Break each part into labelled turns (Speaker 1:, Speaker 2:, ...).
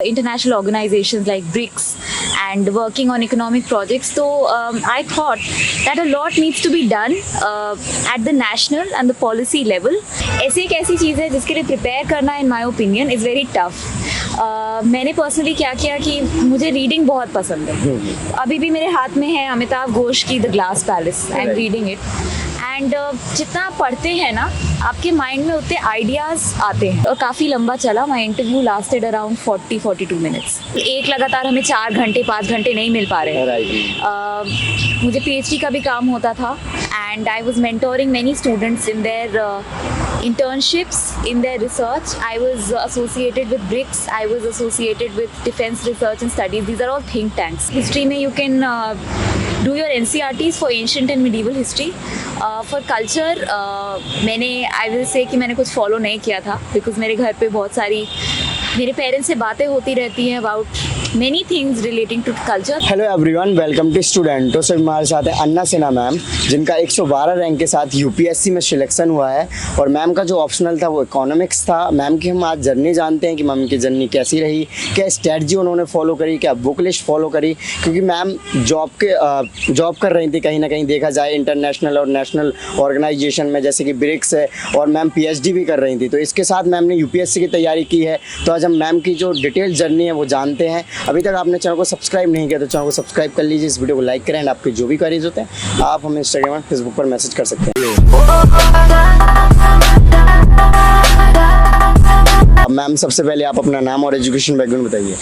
Speaker 1: international organizations like BRICS and working on economic projects. So I thought that a lot needs to be done at the national and the policy level. ऐसी एक ऐसी चीज़ है जिसके लिए prepare करना in my opinion is very tough. मैंने personally क्या किया कि मुझे रीडिंग बहुत पसंद है. अभी भी मेरे हाथ में है अमिताभ घोष की the glass palace. I am reading it and जितना आप पढ़ते हैं ना आपके माइंड में उतने आइडियाज़ आते हैं. और काफ़ी लंबा चला. My interview lasted around 40-42 minutes. एक लगातार हमें 4 घंटे 5 घंटे नहीं मिल पा रहे. मुझे PhD का भी काम होता था and I was mentoring many students in their internships, in their research. I was associated with BRICS. I was associated with Defense Research and Studies. These are all think tanks. History में you can do your NCERTs for ancient and medieval history. For culture मैंने I will say कि मैंने कुछ follow नहीं किया था because मेरे घर पे बहुत सारी मेरे पेरेंट्स से बातें होती रहती हैं about many things relating to culture.
Speaker 2: Hello everyone, welcome to student. तो हमारे साथ है अन्ना सिन्हा मैम, जिनका 112 रैंक के साथ UPSC में सिलेक्शन हुआ है. और मैम का जो ऑप्शनल था वो इकोनॉमिक्स था. मैम की हम आज जर्नी जानते हैं कि मैम की जर्नी कैसी रही, क्या स्ट्रेटजी उन्होंने फॉलो करी, क्या बुक लिस्ट फॉलो करी. क्योंकि मैम जॉब कर रही थी कहीं ना कहीं देखा जाए इंटरनेशनल और नेशनल ऑर्गेनाइजेशन में, जैसे कि ब्रिक्स है. और मैम PhD भी कर रही थी. तो इसके साथ मैम ने UPSC की तैयारी की है. तो आज हम मैम की जो डिटेल जर्नी है वो जानते हैं. अभी तक आपने चैनल को सब्सक्राइब नहीं किया तो चैनल को सब्सक्राइब कर लीजिए, इस वीडियो को लाइक करें. एंड आपके जो भी क्वेरीज होते हैं आप हमें इंस्टाग्राम और फेसबुक पर मैसेज कर सकते हैं. मैम सबसे पहले आप अपना नाम और एजुकेशन बैकग्राउंड बताइए.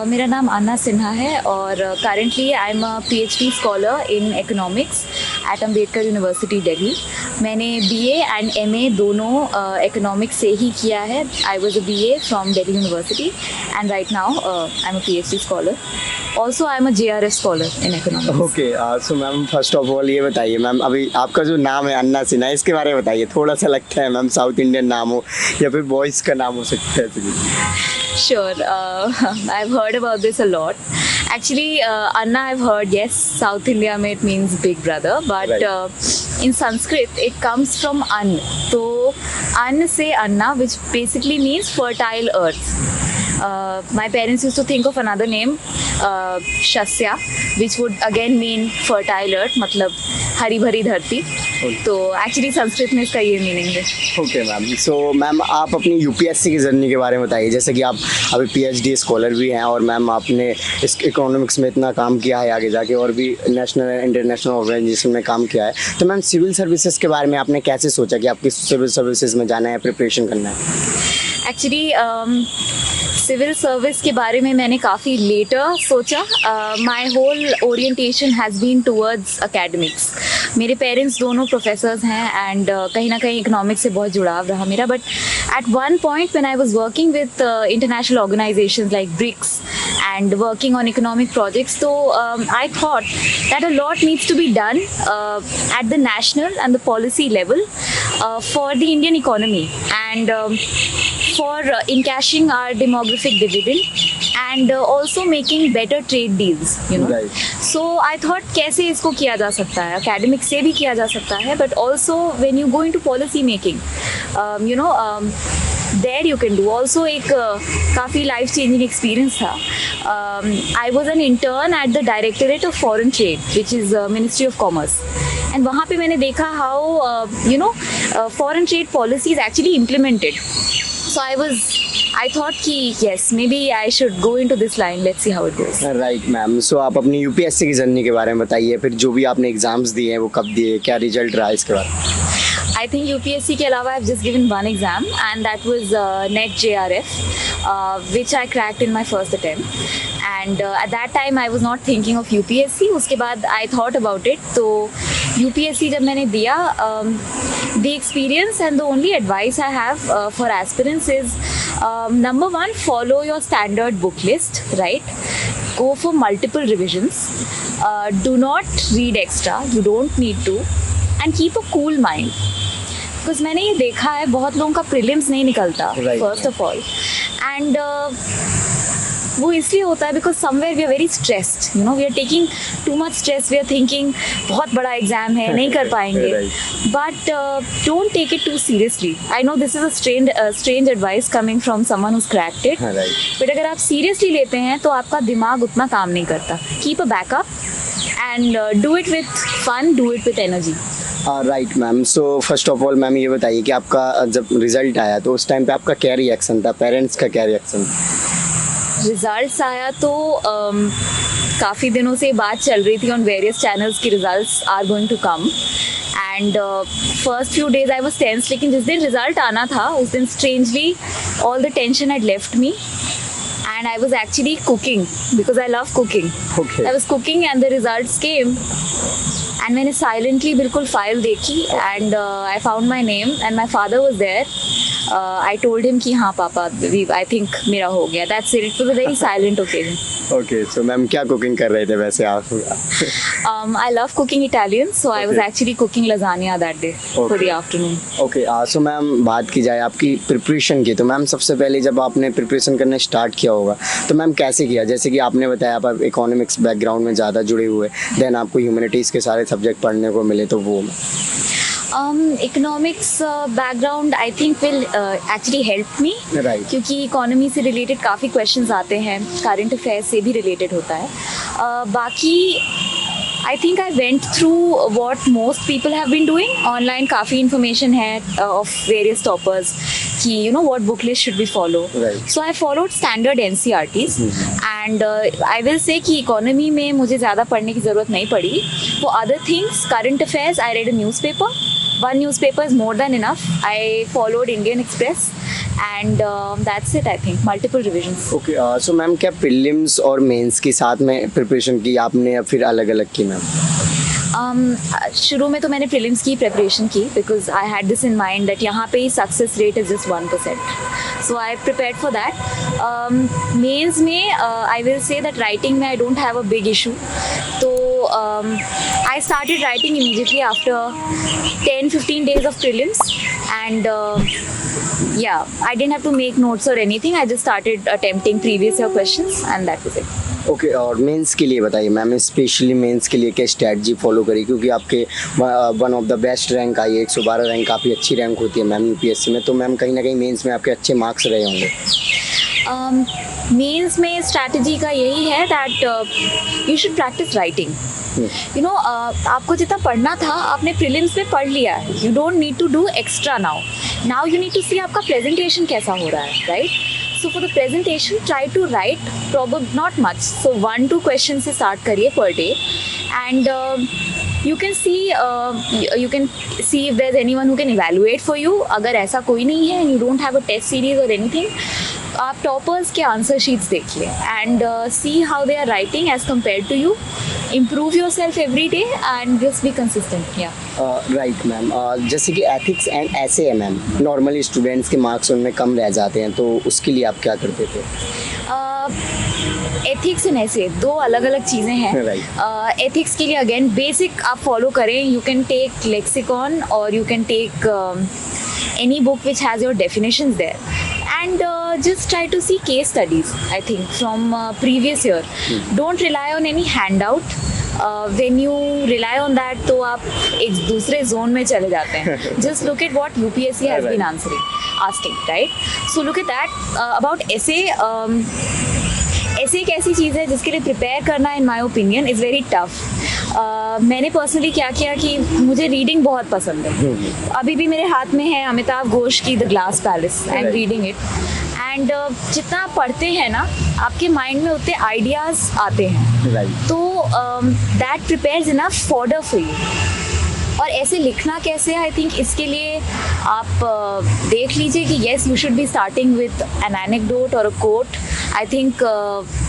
Speaker 1: मेरा नाम अन्ना सिन्हा है और currently I am a PhD scholar in economics eight Ambedkar university Delhi. मैंने BA एंड MA दोनों इकोनॉमिक्स से ही किया है. I was a BA from Delhi university and right now I am a PhD scholar. Also I am a JRF scholar in economics.
Speaker 2: Okay, so ma'am first of all ये बताइए ma'am, अभी आपका जो नाम है अन्ना सिन्हा, इसके बारे में बताइए. थोड़ा सा लगता है मैम साउथ इंडियन नाम हो या फिर बॉयज़ का नाम हो सकता है.
Speaker 1: Sure, I've heard about this a lot. Actually, Anna, I've heard, yes, South India mein it means big brother, but
Speaker 2: Right.
Speaker 1: In Sanskrit it comes from An. So, An se Anna, which basically means fertile earth. My parents used to think of another name, Shasya, which would again mean fertile earth, मतलब हरी भरी धरती. तो actually Sanskrit में इसका ये meaning है.
Speaker 2: Okay ma'am, so ma'am आप अपनी UPSC की जर्नी के बारे में बताइए. जैसे कि आप अभी PhD स्कॉलर भी हैं और मैम आपने इस इकोनॉमिक्स में इतना काम किया है आगे जाके, और भी नेशनल एंड इंटरनेशनल ऑर्गेनाइजेशन में काम किया है. तो मैम सिविल सर्विसेज के बारे में आपने कैसे सोचा कि आपकी सिविल सर्विसेज में जाना है, प्रिपरेशन करना है?
Speaker 1: एक्चुअली सिविल सर्विस के बारे में मैंने काफ़ी लेटर सोचा. My whole orientation has been towards academics. मेरे पेरेंट्स दोनों प्रोफेसर्स हैं एंड कहीं ना कहीं इकोनॉमिक्स से बहुत जुड़ाव रहा मेरा. But at one point when I was working with international organisations like BRICS and working on economic projects. So I thought that a lot needs to be done at the national and the policy level for the Indian economy and for encashing our demographic dividend and also making better trade deals, you know.
Speaker 2: Right.
Speaker 1: So I thought कैसे इसको किया जा सकता है. academic से भी किया जा सकता है, but also when you go into policy making, there you can do. Also एक काफ़ी लाइफ चेंजिंग एक्सपीरियंस था. I was an intern at the Directorate of Foreign Trade, which is Ministry of Commerce. And वहाँ पे मैंने देखा how foreign trade policy is actually implemented. So I thought कि yes, maybe I should go into this line. Let's see how it goes.
Speaker 2: Right ma'am, so आप अपनी UPSC की journey के बारे में बताइए. फिर जो भी आपने एग्जाम्स दिए हैं वो कब दिए, क्या रिजल्ट रहा, इसके बारे में.
Speaker 1: I think UPSC के अलावा I've just given one exam and that was NET JRF, which I cracked in my first attempt. And at that time I was not thinking of UPSC. उसके बाद I thought about it. तो UPSC जब मैंने दिया, the experience and the only advice I have for aspirants is number one, follow your standard book list, right? Go for multiple revisions. Do not read extra. You don't need to. And keep a cool mind. Because मैंने ये देखा है बहुत लोगों का prelims नहीं निकलता first of all. And वो इसलिए होता है because somewhere we are very stressed, you know, we are taking too much stress, we are thinking बहुत बड़ा एग्जाम है, नहीं कर पाएंगे, but don't take it too seriously. I know this is a strange advice coming from someone who's cracked it, but अगर आप seriously लेते हैं तो आपका दिमाग उतना काम नहीं करता. Keep a backup and do it with fun, do it with energy.
Speaker 2: Right ma'am. So first of all ma'am ये बताइए कि आपका जब रिजल्ट आया तो उस टाइम पे आपका क्या रिएक्शन था, पेरेंट्स का क्या रिएक्शन था?
Speaker 1: रिजल्ट्स आया तो काफ़ी दिनों से बात चल रही थी ऑन वेरियस चैनल्स की results are going to come, and first few days I was tense, लेकिन जिस दिन रिजल्ट आना था उस दिन strangely all the tension had left me and I was actually cooking because I love cooking.
Speaker 2: Okay.
Speaker 1: I was cooking and the results came and मैंने silently बिल्कुल file देखी and I found my name and my father was there. I told him कि हाँ पापा, I think मेरा हो गया. That's it. It was a very silent occasion.
Speaker 2: Okay, so ma'am क्या कुकिंग कर रहे थे वैसे आप?
Speaker 1: I love cooking Italian, so I was
Speaker 2: Okay.
Speaker 1: actually cooking lasagna that day for the afternoon.
Speaker 2: Okay. So ma'am बात की जाए आपकी प्रिपरेशन की, तो मैम सबसे पहले जब आपने प्रिपरेशन करने स्टार्ट किया होगा तो मैम कैसे किया? जैसे कि आपने बताया आप इकोनॉमिक्स बैकग्राउंड में ज़्यादा जुड़े हुए, देन आपको ह्यूमैनिटीज़ के सारे सब्जेक्ट पढ़ने को मिले, तो वो
Speaker 1: economics background I think will actually help me,
Speaker 2: Right.
Speaker 1: क्योंकि इकोनॉमी से रिलेटेड काफ़ी क्वेश्चंस आते हैं, करंट अफेयर्स से भी रिलेटेड होता है. बाकी I think I went through what most people have been doing online. काफ़ी इन्फॉर्मेशन है ऑफ वेरियस टॉपर्स कि you know what book list should be follow.
Speaker 2: Right.
Speaker 1: So I followed standard NCERTs and I will say कि economy में मुझे ज़्यादा पढ़ने की ज़रूरत नहीं पड़ी. For other things, current affairs, I read a newspaper. One newspaper is more than enough. I followed Indian Express and that's it, I think. Multiple revisions.
Speaker 2: Okay. So ma'am क्या प्रीलिम्स और मेंस के साथ में preparation की आपने या फिर अलग अलग की मैम?
Speaker 1: शुरू में तो मैंने प्रीलिम्स की प्रिपरेशन की because I had this in mind that यहाँ पे success rate is just 1%. So I prepared for that. Mains में I will say that writing में I don't have a big issue. तो I started writing immediately after 10-15 days of prelims and yeah, I didn't have to make notes or anything. I just started attempting previous year questions and that was it.
Speaker 2: Okay. और mains के लिए बताइए ma'am, specially mains के लिए क्या strategy follow करी, क्योंकि आपके one of the best rank आई है, 112 रैंक काफ़ी अच्छी रैंक होती है मैम यूपीएससी में, तो मैम कहीं ना कहीं मेंस में आपके अच्छे मार्क्स रहे होंगे.
Speaker 1: मेंस में स्ट्रैटेजी का यही है that you should practice writing. You know आपको जितना पढ़ना था आपने प्रीलिम्स में पढ़ लिया है. You don't need to do extra now you need to see आपका प्रेजेंटेशन कैसा हो रहा है, right? So for the presentation, try to write probably not much. So 1-2 questions से start करिए per day, and you can see if there's anyone who can evaluate for you. अगर ऐसा कोई नहीं है, you don't have a test series or anything, आप toppers के answer sheets देखिए and see how they are writing as compared to you. Improve yourself every day and just be consistent. Yeah.
Speaker 2: Right ma'am. जैसे कि ethics and ऐसे है ma'am, normally students के marks उनमें कम रह जाते हैं, तो उसके लिए आप क्या करते थे?
Speaker 1: एथिक्स एंड ऐसे दो अलग अलग चीज़ें हैं.
Speaker 2: Right.
Speaker 1: एथिक्स के लिए अगेन बेसिक आप फॉलो करें. यू कैन टेक लेक्सिकॉन और you can take any book which has your definitions there and just try to see case studies, I think, from previous year. Don't rely on any handout. When you rely on that तो आप एक दूसरे zone में चले जाते हैं. Just look at what UPSC has been asking, right? So look at that. About essay, ऐसे एक ऐसी चीज़ है जिसके लिए प्रिपेयर करना in my opinion is very tough. मैंने पर्सनली क्या किया कि मुझे रीडिंग बहुत पसंद है. अभी भी मेरे हाथ में है अमिताभ घोष की the glass palace. I am reading it and जितना आप पढ़ते हैं ना आपके माइंड में उतने आइडियाज़ आते हैं. तो that prepares enough fodder for you. और ऐसे लिखना कैसे, आई थिंक इसके लिए आप देख लीजिए कि yes you should be starting with an anecdote और a quote. I think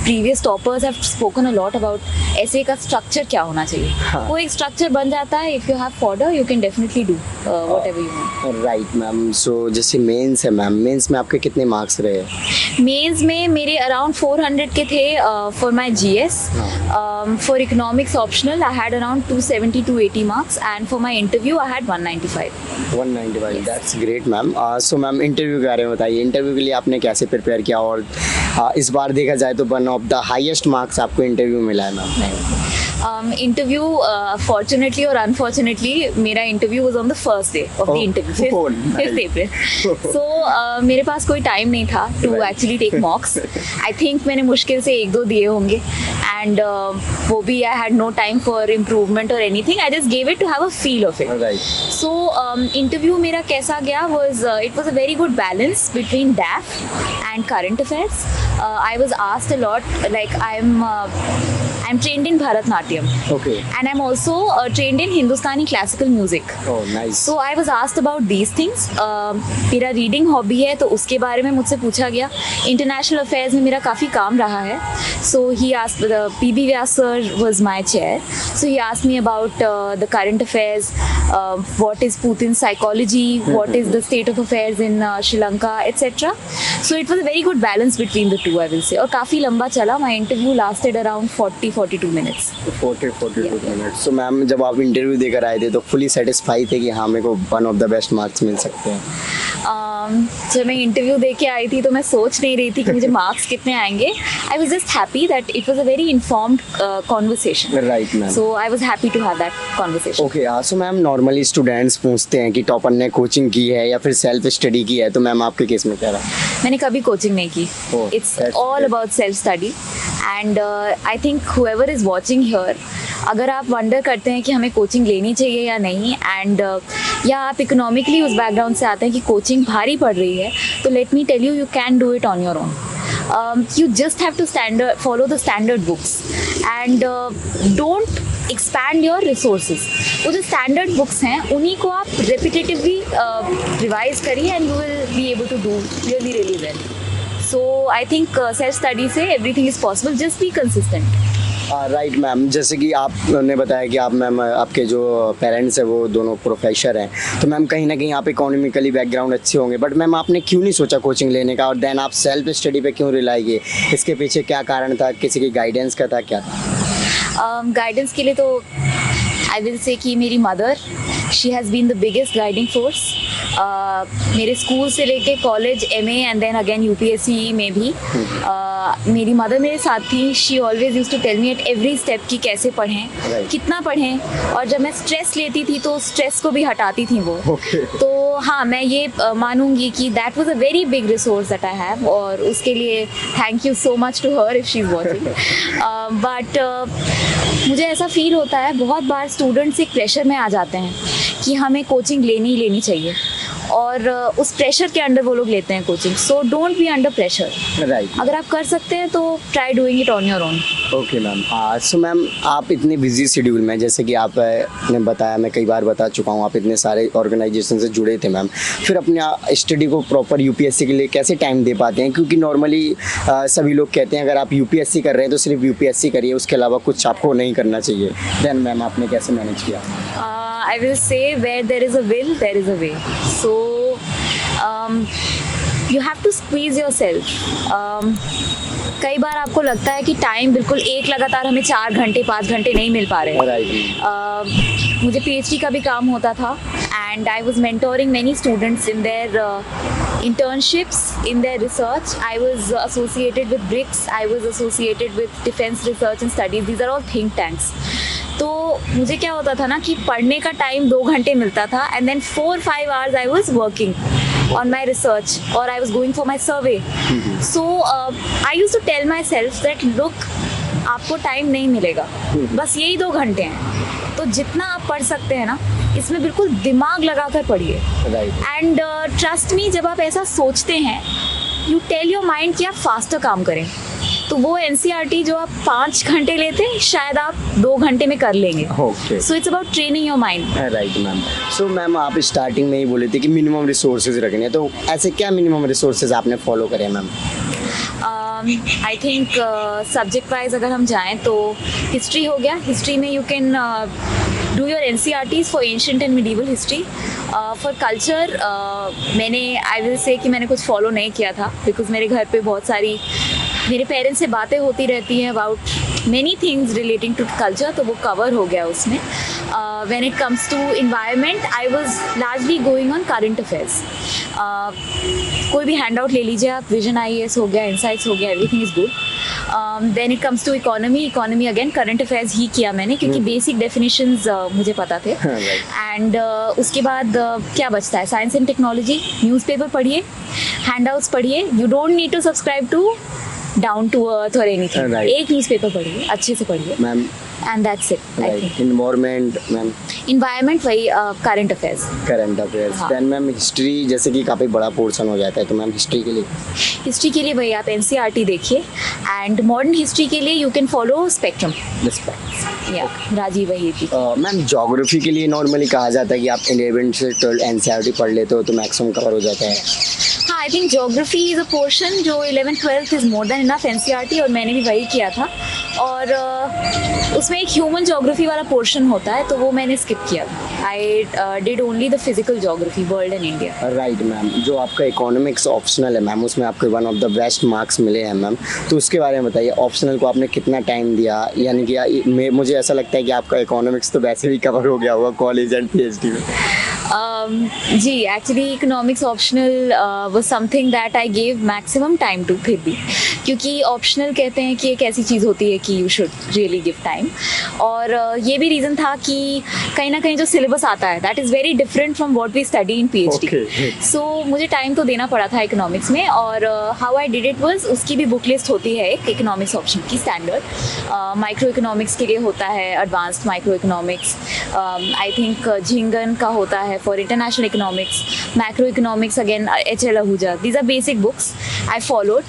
Speaker 1: previous toppers have spoken a lot about essay का structure क्या होना चाहिए.
Speaker 2: हाँ.
Speaker 1: वो एक structure बन जाता है. If you have fodder, you can definitely do whatever you want.
Speaker 2: Right ma'am. So जैसे मेंस है मैम, मेंस में आपके कितने मार्क्स रहे?
Speaker 1: मेंस में मेरे अराउंड 400 के थे for my GS. For economics optional I had around 270 to 80 marks and for my interview I had 195.
Speaker 2: 195. That's great ma'am. So ma'am interview के बारे में बताइए. इंटरव्यू के लिए आपने कैसे प्रिपेयर किया, और इस बार देखा जाए तो one of the highest marks आपको इंटरव्यू मिला है मैम.
Speaker 1: इंटरव्यू फॉर्चुनेटली और अनफॉर्चुनेटली मेरा interview was on the first day of the interview, 5th April. So मेरे पास कोई टाइम नहीं था to actually take mocks. I think मैंने मुश्किल से 1-2 दिए होंगे एंड वो भी I had no time for improvement और anything. I just gave it to have a feel of it.
Speaker 2: Right.
Speaker 1: So interview मेरा कैसा गया it was a very good balance between डैफ and current affairs. I was asked a lot, like I'm trained in Bharatnatyam.
Speaker 2: Okay.
Speaker 1: And I'm also trained in Hindustani classical music.
Speaker 2: Oh, nice.
Speaker 1: So I was asked about these things. मेरा reading hobby है तो उसके बारे में मुझसे पूछा गया. International affairs में मेरा काफ़ी काम रहा है. So he asked, PB Vyas sir was my chair. So he asked me about the current affairs, what is Putin's psychology, what is the state of affairs in Sri Lanka, etc. So it was a very good balance between the two, I will say. और काफ़ी लंबा चला. My interview lasted around 40-42 minutes.
Speaker 2: 42 minutes. So ma'am जब आप interview देकर आए थे तो फुली सेटिस्फाई थे कि हाँ मेरे को one of the best marks मिल सकते हैं?
Speaker 1: जब मैं इंटरव्यू दे के आई थी तो मैं सोच नहीं रही थी कि मुझे मार्क्स कितने आएंगे. I was just happy that it was a very informed conversation.
Speaker 2: Right ma'am.
Speaker 1: So I was happy to have that conversation.
Speaker 2: Okay. So ma'am normally students पूछते हैं कि टॉपर ने कोचिंग की है या फिर सेल्फ स्टडी की है, तो मैम आपके केस में क्या रहा?
Speaker 1: मैंने कभी कोचिंग नहीं की.
Speaker 2: Oh,
Speaker 1: it's
Speaker 2: that's
Speaker 1: all
Speaker 2: great.
Speaker 1: About self study and I think whoever is watching here, अगर आप वंडर करते हैं कि हमें कोचिंग लेनी चाहिए या नहीं एंड या आप इकोनॉमिकली उस बैकग्राउंड से आते हैं कि कोचिंग भारी पड़ रही है, तो let me tell you can do it on your own. You just have to follow the standard books and don't expand your resources. वो जो standard books हैं उन्हीं को आप repetitively revise करिए and you will be able to do really well. So I think self study से everything is possible. Just be consistent.
Speaker 2: Right ma'am. जैसे कि आपने बताया कि आप मैम आपके जो पेरेंट्स हैं वो दोनों प्रोफेसर हैं, तो मैम कहीं ना कहीं आप इकोनॉमिकली बैकग्राउंड अच्छे होंगे, बट मैम आपने क्यों नहीं सोचा कोचिंग लेने का, और देन आप सेल्फ स्टडी पे क्यों रिलाई किए? इसके पीछे क्या कारण था? किसी की गाइडेंस का था, क्या था?
Speaker 1: गाइडेंस के लिए तो आई विल से कि मेरी mother, she has been the biggest guiding force. मेरे स्कूल से लेके college, MA and then again UPSC में भी मेरी मदर मेरे साथ थी. She always use to tell me at every step कि कैसे पढ़ें,
Speaker 2: Right.
Speaker 1: कितना पढ़ें, और जब मैं स्ट्रेस लेती थी तो स्ट्रेस को भी हटाती थी वो.
Speaker 2: Okay.
Speaker 1: तो हाँ, मैं ये मानूंगी कि that was a very big resource that I have, और उसके लिए thank you so much to her if she is watching. But मुझे ऐसा फील होता है बहुत बार स्टूडेंट्स एक प्रेशर में आ जाते हैं कि हमें कोचिंग लेनी ही लेनी चाहिए, और उस प्रेशर के अंडर वो लोग लेते हैं coaching. So don't be under pressure.
Speaker 2: Right.
Speaker 1: अगर आप कर सकते हैं तो try doing it on your own.
Speaker 2: Okay ma'am. So ma'am आप इतने बिजी शेड्यूल में, जैसे कि आपने बताया, मैं कई बार बता चुका हूँ, आप इतने सारे ऑर्गेनाइजेशन से जुड़े थे मैम, फिर अपने स्टडी को प्रॉपर UPSC के लिए कैसे टाइम दे पाते हैं? क्योंकि नॉर्मली सभी लोग कहते हैं अगर आप UPSC कर रहे हैं तो सिर्फ UPSC करिए, उसके अलावा कुछ आपको नहीं करना चाहिए. देन मैम आपने कैसे मैनेज किया?
Speaker 1: I will say where there is a will, there is a way. So you have to squeeze yourself. कई बार आपको लगता है कि टाइम बिल्कुल एक लगातार हमें 4 घंटे 5 घंटे नहीं मिल पा रहे हैं.
Speaker 2: राइट.
Speaker 1: मुझे PhD का भी काम होता था and I was mentoring many students in their internships, in their research. I was associated with BRICS, I was associated with Defense Research and Studies. These are all think tanks. तो मुझे क्या होता था ना कि पढ़ने का टाइम 2 घंटे मिलता था and then 4-5 hours I was working on my research or I was going for my survey. So I used to tell myself that look, आपको टाइम नहीं मिलेगा, बस यही 2 घंटे हैं, तो जितना आप पढ़ सकते हैं ना इसमें बिल्कुल दिमाग लगा कर पढ़िए.
Speaker 2: राइट.
Speaker 1: एंड ट्रस्ट मी, जब आप ऐसा सोचते हैं यू टेल योर माइंड कि आप फास्टर काम करें, तो वो NCERT जो आप 5 घंटे लेते हैं शायद आप 2 घंटे में कर लेंगे.
Speaker 2: Okay.
Speaker 1: So it's about training your mind.
Speaker 2: Right ma'am. So ma'am आप स्टार्टिंग में ही बोले थे कि मिनिमम रिसोर्सेज रखने हैं, तो ऐसे क्या मिनिमम रिसोर्सेज आपने फॉलो करे ma'am?
Speaker 1: I think subject wise अगर हम जाएं तो हिस्ट्री हो गया. हिस्ट्री में you can do your NCERTs for ancient and medieval history. For culture मैंने आई विल से कि मैंने कुछ फॉलो नहीं किया था बिकॉज मेरे घर पे बहुत सारी मेरे पेरेंट्स से बातें होती रहती हैं about many things relating to culture, तो वो कवर हो गया उसमें. When it comes to environment I was largely going on current affairs. कोई भी हैंड आउट ले लीजिए आप, विजन IAS हो गया, इनसाइट्स हो गया, everything is good. Then it comes to economy again current affairs ही किया मैंने क्योंकि बेसिक डेफिनेशंस मुझे पता थे. एंड उसके बाद क्या बचता है, साइंस एंड टेक्नोलॉजी. न्यूज़पेपर पढ़िए, हैंडआउट्स पढ़िए, you don't need to subscribe to down to earth और एनीथिंग. एक न्यूज़पेपर पढ़िए, अच्छे से पढ़िए ma'am, and that's it. I think
Speaker 2: environment ma'am,
Speaker 1: environment वही current affairs.
Speaker 2: Then ma'am history जैसे कि काफ़ी बड़ा पोर्शन हो जाता है, तो मैम हिस्ट्री के लिए
Speaker 1: वही आप NCERT देखिए. एंड मॉडर्न हिस्ट्री के लिए यू कैन फॉलो स्पेक्ट्रम या राजीव वहीद जी.
Speaker 2: मैम ज्योग्राफी के लिए नॉर्मली कहा जाता है कि आप 11 से 12 NCERT पढ़ लेते हो तो मैक्सिमम कवर हो जाता है.
Speaker 1: हाँ, I think geography is a portion जो 11th-12th is more than enough NCERT, और मैंने भी वही किया था. और उसमें एक ह्यूमन ज्योग्राफी वाला पोर्शन होता है तो वो मैंने स्किप किया था. I did only the physical geography, world and India.
Speaker 2: Right ma'am. जो आपका इकोनॉमिक्स ऑप्शनल है मैम, उसमें आपको one of the best marks मिले हैं मैम, तो उसके बारे में बताइए. ऑप्शनल को आपने कितना टाइम दिया, यानी कि मुझे ऐसा लगता है कि आपका इकोनॉमिक्स तो वैसे भी कवर हो गया होगा कॉलेज एंड PhD में.
Speaker 1: जी, actually economics optional was something that I gave maximum time to. फिर भी क्योंकि ऑप्शनल कहते हैं कि एक ऐसी चीज़ होती है कि you should really give time. और ये भी रीज़न था कि कहीं ना कहीं जो सिलेबस आता है that is very different from what we study in PhD. So मुझे टाइम तो देना पड़ा था इकोनॉमिक्स में. और how I did it was, उसकी भी बुक लिस्ट होती है एक इकोनॉमिक्स ऑप्शन की स्टैंडर्ड. माइक्रो इकोनॉमिक्स के लिए होता है advanced micro economics. I think Jhingan का होता है for international economics. Macro economics again HL Ahuja. These are basic books I followed.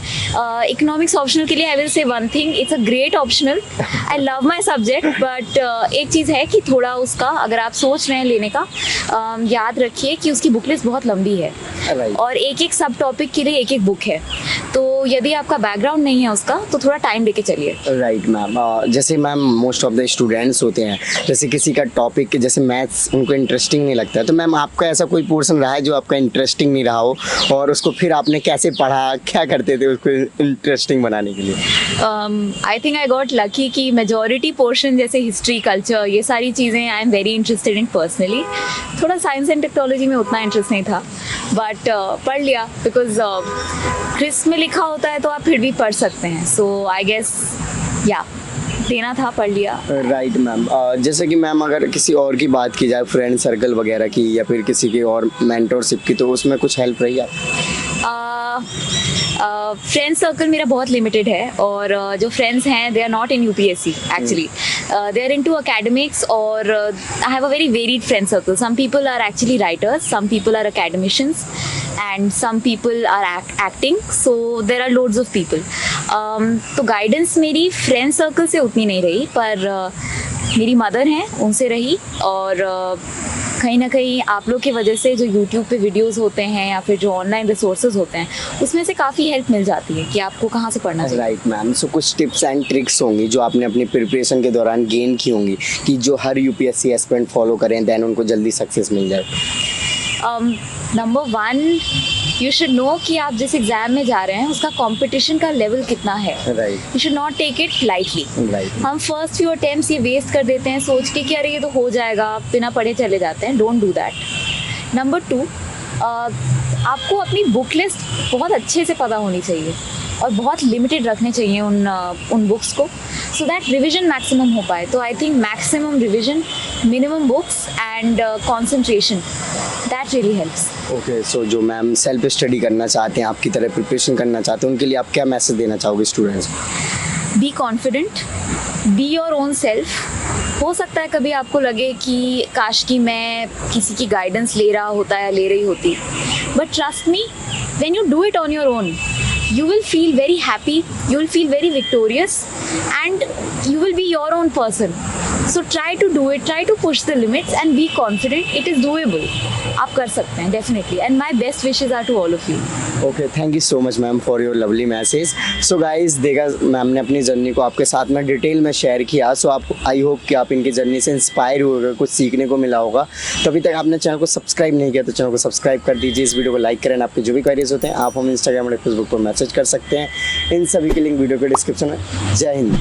Speaker 1: Economics optional के लिए आई विल से one thing, it's a great optional. I love my subject, but एक चीज़ है कि थोड़ा उसका अगर आप सोच रहे हैं लेने का, याद रखिए कि उसकी बुक लिस्ट बहुत लंबी है. और एक एक सब टॉपिक के लिए एक एक बुक है, तो यदि आपका बैकग्राउंड नहीं है उसका तो थोड़ा टाइम लेके चलिए.
Speaker 2: Right ma'am. जैसे ma'am most of the students होते हैं, जैसे किसी का टॉपिक जैसे मैथ्स उनको इंटरेस्टिंग नहीं लगता है, तो मैम आपका ऐसा कोई पोर्शन रहा है जो आपका इंटरेस्टिंग नहीं रहा हो, और उसको फिर आपने कैसे पढ़ा, क्या करते थे उसको इंटरेस्टिंग बनाने के लिए?
Speaker 1: आई थिंक आई गॉट लकी कि मेजॉरिटी पोर्शन जैसे हिस्ट्री, कल्चर, ये सारी चीज़ें I am very interested in personally. थोड़ा साइंस एंड टेक्नोलॉजी में उतना इंटरेस्ट नहीं था, बट पढ़ लिया बिकॉज क्रिस्प में लिखा होता है तो आप फिर भी पढ़ सकते हैं. सो आई गेस या देना था, पढ़ लिया.
Speaker 2: Right ma'am. जैसे कि मैम अगर किसी और की बात की जाए, फ्रेंड सर्कल वगैरह की या फिर किसी की और मेंटोरशिप की, तो उसमें कुछ हेल्प रही आप?
Speaker 1: फ्रेंड सर्कल मेरा बहुत लिमिटेड है, और जो फ्रेंड्स हैं they are not in UPSC actually. They are into academics, और I have a very varied friend circle. Some people are actually writers, some people are academicians, and some people are acting, so there are loads of people. तो guidance मेरी friend circle से उतनी नहीं रही, पर मेरी mother हैं उनसे रही. और कहीं ना कहीं आप लोग की वजह से जो YouTube पे वीडियोस होते हैं या फिर जो ऑनलाइन रिसोर्सेज होते हैं, उसमें से काफ़ी हेल्प मिल जाती है कि आपको कहाँ से पढ़ना चाहिए.
Speaker 2: Right ma'am. सो कुछ टिप्स एंड ट्रिक्स होंगी जो आपने अपनी प्रिपरेशन के दौरान गेन की होंगी कि जो हर UPSC एस्पिरेंट फॉलो करें, देन उनको जल्दी सक्सेस मिल जाए?
Speaker 1: नंबर 1, यू शुड नो कि आप जिस एग्जाम में जा रहे हैं उसका कंपटीशन का लेवल कितना है. You should not take it lightly. हम फर्स्ट फ्यू अटेम्प्ट्स ये वेस्ट कर देते हैं सोच के कि अरे ये तो हो जाएगा, बिना पढ़े चले जाते हैं. Don't do that. नंबर 2, आपको अपनी बुक लिस्ट बहुत अच्छे से पता होनी चाहिए और बहुत लिमिटेड रखने चाहिए उन बुक्स को, सो दैट रिविजन मैक्सिमम हो पाए. तो I think maximum revision, minimum books and concentration, that really helps.
Speaker 2: Okay. So जो मैम सेल्फ स्टडी करना चाहते हैं, आपकी तरह प्रिपरेशन करना चाहते हैं, उनके लिए आप क्या मैसेज देना चाहोगे students?
Speaker 1: Be confident, be your own self. हो सकता है कभी आपको लगे कि काश कि मैं किसी की गाइडेंस ले रहा होता या ले रही होती, but trust me, when you do it on your own, you will feel very happy, you will feel very victorious, and you will be your own person. So try to do it, try to push the limits and be confident, it is doable. आप कर सकते हैं definitely, and my best wishes are to all of you.
Speaker 2: Okay, thank you so much ma'am for your lovely message. So guys, देखा ma'am ने अपनी journey को आपके साथ में डिटेल में शेयर किया. सो आप, आई होप कि आप इनकी जर्नी से इंस्पायर हुए होगा, कुछ सीखने को मिला होगा. तो अभी तक आपने चैनल को सब्सक्राइब नहीं किया तो चैनल को सब्सक्राइब कर दीजिए, इस वीडियो को लाइक करें. आपके जो भी क्वेरीज होते हैं आप हमें इंस्टाग्राम और फेसबुक पर मैसेज कर सकते हैं. इन सभी के लिंक वीडियो के डिस्क्रिप्शन में. जय हिंद.